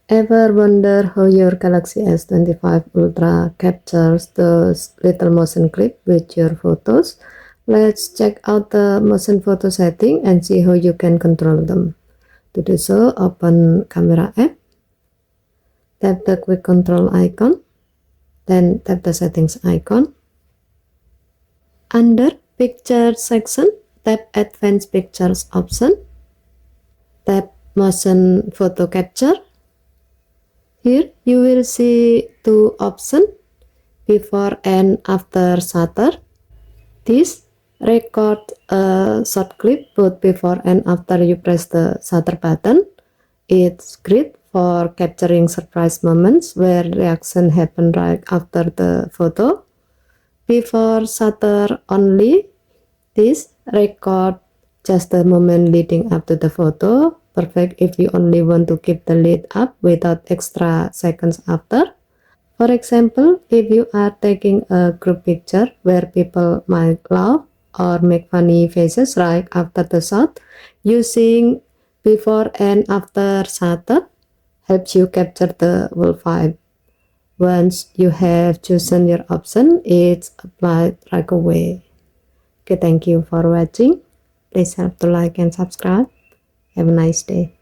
Ever wonder how your Galaxy S25 Ultra captures those little motion clip with your photos? Let's check out the motion photo setting and see how you can control them. To do so, open Camera app, tap the quick control icon, then tap the settings icon. Under Picture section, tap Advanced Pictures option, tap Motion Photo Capture. Here you will see two options, before and after shutter. This record a short clip both before and after you press the shutter button. It's great for capturing surprise moments where reaction happen right after the photo. Before shutter only, this record just the moment leading up to the photo. Perfect if you only want to keep the lead up without extra seconds after. For example, if you are taking a group picture where people might laugh or make funny faces right after the shot, using before and after shutter helps you capture the whole vibe. Once you have chosen your option, it's applied right away. Okay, thank you for watching. Please help to like and subscribe. Have a nice day.